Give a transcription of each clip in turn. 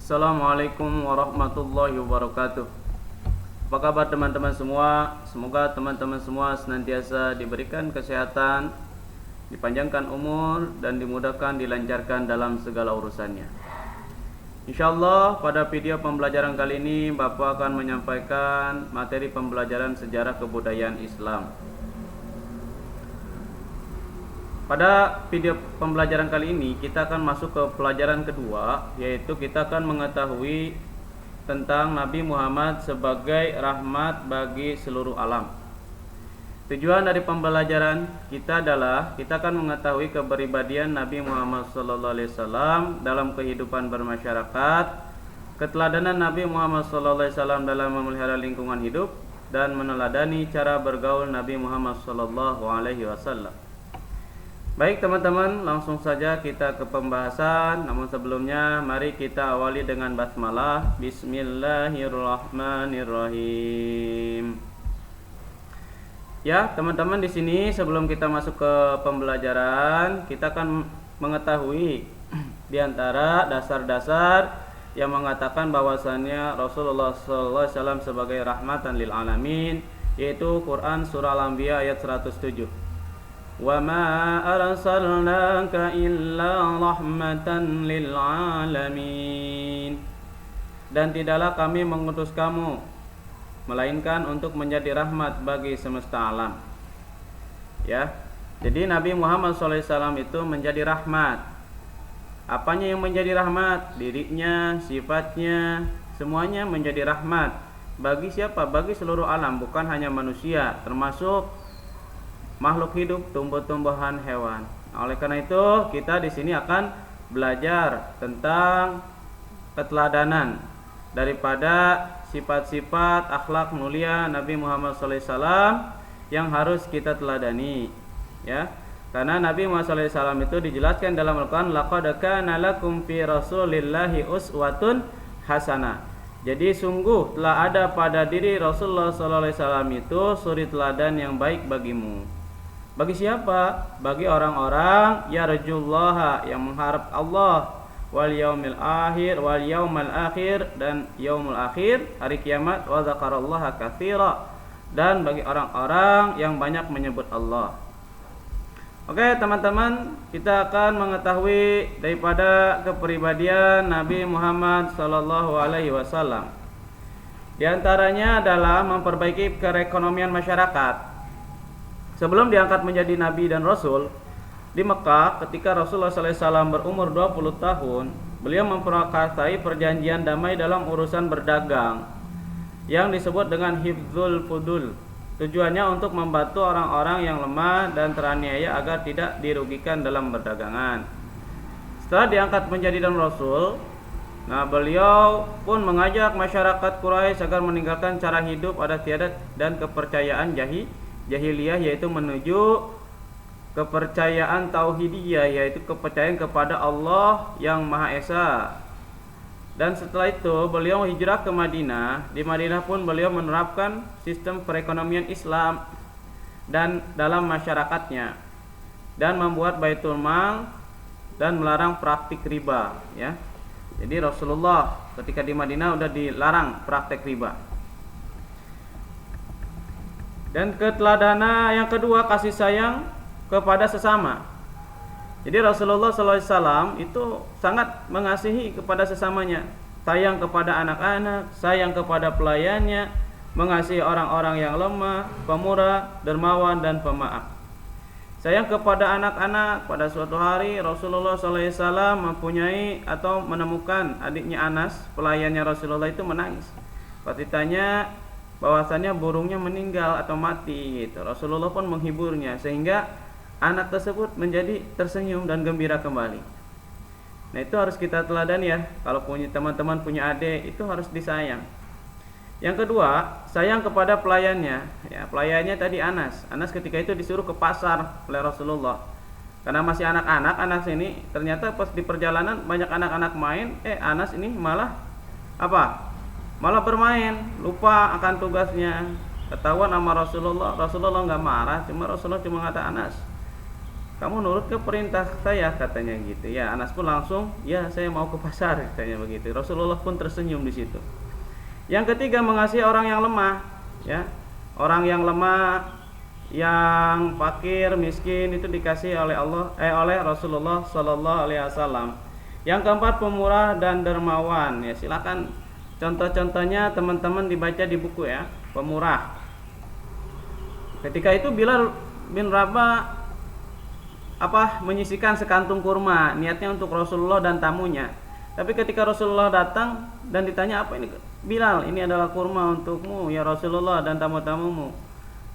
Assalamualaikum warahmatullahi wabarakatuh. Apa kabar teman-teman semua? Semoga teman-teman semua senantiasa diberikan kesehatan, dipanjangkan umur, dan dimudahkan dilancarkan dalam segala urusannya. Insyaallah pada video pembelajaran kali ini Bapak akan menyampaikan materi pembelajaran sejarah kebudayaan Islam. Pada video pembelajaran kali ini kita akan masuk ke pelajaran kedua, yaitu kita akan mengetahui tentang Nabi Muhammad sebagai rahmat bagi seluruh alam. Tujuan dari pembelajaran kita adalah kita akan mengetahui kepribadian Nabi Muhammad SAW dalam kehidupan bermasyarakat, keteladanan Nabi Muhammad SAW dalam memelihara lingkungan hidup, dan meneladani cara bergaul Nabi Muhammad SAW. Baik teman-teman, langsung saja kita ke pembahasan. Namun sebelumnya mari kita awali dengan basmalah. Bismillahirrahmanirrahim. Ya, teman-teman, di sini sebelum kita masuk ke pembelajaran, kita akan mengetahui di antara dasar-dasar yang mengatakan bahwasannya Rasulullah SAW sebagai rahmatan lil alamin, yaitu Quran surah Al-Anbiya ayat 107. وَمَا أَرْسَلْنَاكَ إِلَّا رَحْمَةً لِلْعَالَمِينَ. Dan tidaklah kami mengutus kamu melainkan untuk menjadi rahmat bagi semesta alam. Ya, jadi Nabi Muhammad SAW itu menjadi rahmat. Apanya yang menjadi rahmat? Dirinya, sifatnya, semuanya menjadi rahmat. Bagi siapa? Bagi seluruh alam, bukan hanya manusia, termasuk makhluk hidup, tumbuh-tumbuhan, hewan. Oleh karena itu, kita di sini akan belajar tentang keteladanan daripada sifat-sifat akhlak mulia Nabi Muhammad SAW yang harus kita teladani. Ya, karena Nabi Muhammad SAW itu dijelaskan dalam Al-Quran, laqad kana lakum fi rasulillahi uswatun hasanah. Jadi sungguh telah ada pada diri Rasulullah SAW itu suri teladan yang baik bagimu. Bagi siapa? Bagi orang-orang yarjullaha, yang mengharap Allah, wal yaumil akhir, wal yaumal akhir, dan yaumul akhir, hari kiamat, wa dzakarallaha katsira, dan bagi orang-orang yang banyak menyebut Allah. Oke teman-teman, kita akan mengetahui daripada kepribadian Nabi Muhammad SAW. Di antaranya adalah memperbaiki perekonomian masyarakat. Sebelum diangkat menjadi Nabi dan Rasul, di Mekah ketika Rasulullah SAW berumur 20 tahun, beliau memperakarsai perjanjian damai dalam urusan berdagang yang disebut dengan Hifdzul Fudul. Tujuannya untuk membantu orang-orang yang lemah dan teraniaya agar tidak dirugikan dalam perdagangan. Setelah diangkat menjadi dan Rasul, beliau pun mengajak masyarakat Quraisy agar meninggalkan cara hidup adat istiadat dan kepercayaan jahiliyah, yaitu menuju kepercayaan tauhidiyah, yaitu kepercayaan kepada Allah yang Maha Esa. Dan setelah itu beliau hijrah ke Madinah. Di Madinah pun beliau menerapkan sistem perekonomian Islam dan dalam masyarakatnya, dan membuat Baitul Mal dan melarang praktik riba. Ya, jadi Rasulullah ketika di Madinah udah dilarang praktek riba. Dan keteladanan yang kedua, kasih sayang kepada sesama. Jadi Rasulullah SAW itu sangat mengasihi kepada sesamanya, sayang kepada anak-anak, sayang kepada pelayannya, mengasihi orang-orang yang lemah, pemurah, dermawan, dan pemaaf. Sayang kepada anak-anak. Pada suatu hari Rasulullah SAW mempunyai atau menemukan adiknya Anas, pelayannya Rasulullah itu menangis. Pas ditanya bahwasannya burungnya meninggal atau mati gitu. Rasulullah pun menghiburnya sehingga anak tersebut menjadi tersenyum dan gembira kembali. Nah, itu harus kita teladan ya. Kalau punya teman-teman punya adik, itu harus disayang. Yang kedua, sayang kepada pelayannya. Ya, pelayannya tadi Anas. Anas ketika itu disuruh ke pasar oleh Rasulullah. Karena masih anak-anak, Anas ini ternyata pas di perjalanan banyak anak-anak main, Anas ini malah apa? Malah bermain, lupa akan tugasnya. Ketahuan sama Rasulullah, Rasulullah nggak marah, Rasulullah cuma kata Anas, kamu nurut ke perintah saya, katanya gitu. Ya, Anas pun langsung, ya saya mau ke pasar, katanya begitu. Rasulullah pun tersenyum di situ. Yang ketiga, mengasihi orang yang lemah, ya. Orang yang lemah, yang fakir, miskin itu dikasih oleh oleh Rasulullah Sallallahu Alaihi Wasallam. Yang keempat, pemurah dan dermawan. Ya, silakan contoh-contohnya teman-teman dibaca di buku ya. Pemurah. Ketika itu Bilal bin Rabah menyisikan sekantung kurma, niatnya untuk Rasulullah dan tamunya. Tapi ketika Rasulullah datang dan ditanya, apa ini Bilal? Ini adalah kurma untukmu ya Rasulullah dan tamu-tamumu.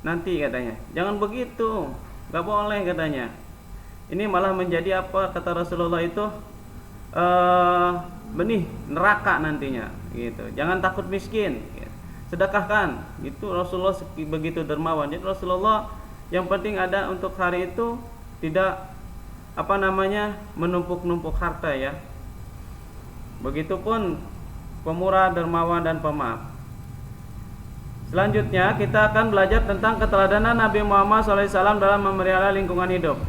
Nanti katanya, jangan begitu, gak boleh katanya. Ini malah menjadi apa kata Rasulullah itu, benih neraka nantinya gitu. Jangan takut miskin, sedekahkan. Itu Rasulullah begitu dermawan. Jadi Rasulullah yang penting ada untuk hari itu, tidak menumpuk-numpuk harta ya. Begitupun pemurah, dermawan dan pemaaf. Selanjutnya kita akan belajar tentang keteladanan Nabi Muhammad SAW dalam memelihara lingkungan hidup.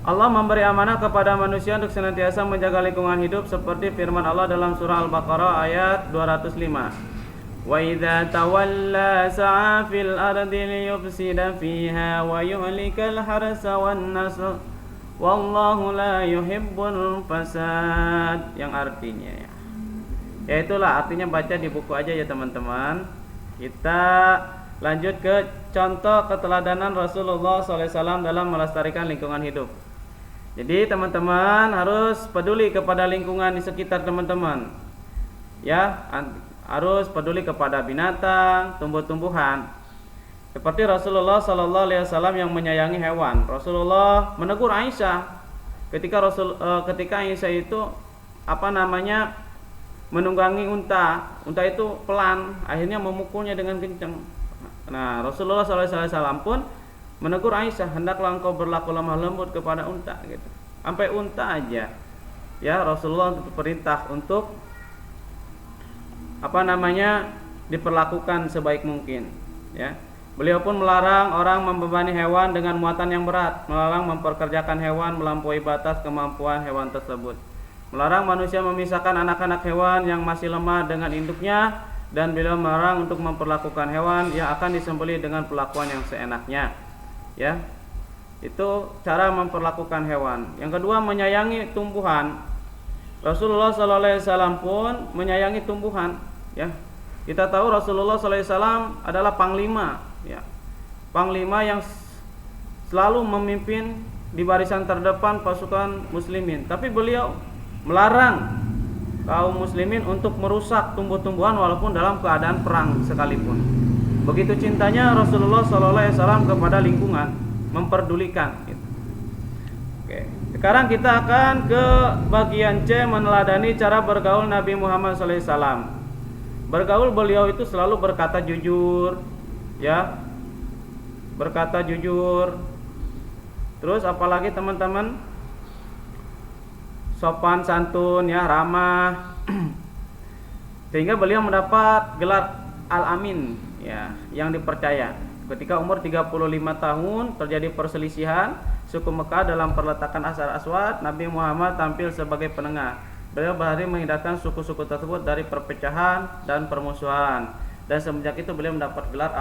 Allah memberi amanah kepada manusia untuk senantiasa menjaga lingkungan hidup seperti firman Allah dalam surah Al-Baqarah ayat 205. وَإِذَا تَوَلَّى سَعَى فِي الْأَرْضِ لِيُفْسِدَ فِيهَا وَيُهْلِكَ الْحَرْثَ وَالنَّسْلَ وَاللَّهُ لَا يُحِبُّ الْفَسَادَ, yang artinya ya itulah artinya, baca di buku aja ya teman-teman. Kita lanjut ke contoh keteladanan Rasulullah SAW dalam melestarikan lingkungan hidup. Jadi teman-teman harus peduli kepada lingkungan di sekitar teman-teman ya, harus peduli kepada binatang, tumbuh-tumbuhan. Seperti Rasulullah Sallallahu Alaihi Wasallam yang menyayangi hewan. Rasulullah menegur Aisyah ketika Aisyah itu menunggangi unta. Unta itu pelan, akhirnya memukulnya dengan kencang. Nah, Rasulullah Sallallahu Alaihi Wasallam pun menegur Aisyah, hendaklah engkau berlaku lemah lembut kepada unta gitu. Sampai unta aja ya Rasulullah perintah untuk diperlakukan sebaik mungkin ya. Beliau pun melarang orang membebani hewan dengan muatan yang berat, melarang memperkerjakan hewan melampaui batas kemampuan hewan tersebut, melarang manusia memisahkan anak-anak hewan yang masih lemah dengan induknya, dan beliau melarang untuk memperlakukan hewan yang akan disembelih dengan perlakuan yang seenaknya ya. Itu cara memperlakukan hewan. Yang kedua, menyayangi tumbuhan. Rasulullah SAW pun menyayangi tumbuhan ya. Kita tahu Rasulullah SAW adalah panglima ya. Panglima yang selalu memimpin di barisan terdepan pasukan muslimin. Tapi beliau melarang kaum muslimin untuk merusak tumbuh-tumbuhan walaupun dalam keadaan perang sekalipun. Begitu cintanya Rasulullah SAW kepada lingkungan, memperdulikan gitu. Oke. Sekarang kita akan ke bagian C, meneladani cara bergaul Nabi Muhammad SAW. Bergaul beliau itu selalu berkata jujur ya, berkata jujur. Terus apalagi teman-teman, sopan santun ya, ramah. Sehingga beliau mendapat gelar Al-Amin ya, yang dipercaya. Ketika umur 35 tahun terjadi perselisihan suku Mekah dalam perletakan Hajar Aswad, Nabi Muhammad tampil sebagai penengah. Beliau berhasil menghindarkan suku-suku tersebut dari perpecahan dan permusuhan. Dan semenjak itu beliau mendapat gelar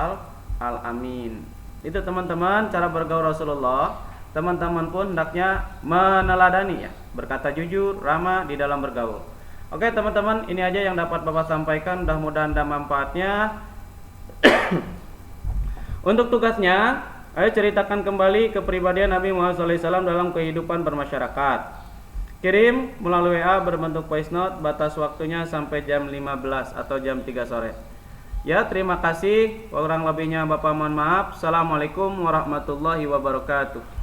Al-Amin. Itu teman-teman cara bergaul Rasulullah. Teman-teman pun hendaknya meneladani ya, berkata jujur, ramah di dalam bergaul. Oke teman-teman, ini aja yang dapat Bapak sampaikan. Mudah-mudahan ada manfaatnya. Untuk tugasnya, ayo ceritakan kembali kepribadian Nabi Muhammad SAW dalam kehidupan bermasyarakat. Kirim melalui WA berbentuk voice note, batas waktunya sampai jam 15 atau jam 3 sore. Ya, terima kasih. Kurang lebihnya Bapak mohon maaf. Assalamualaikum warahmatullahi wabarakatuh.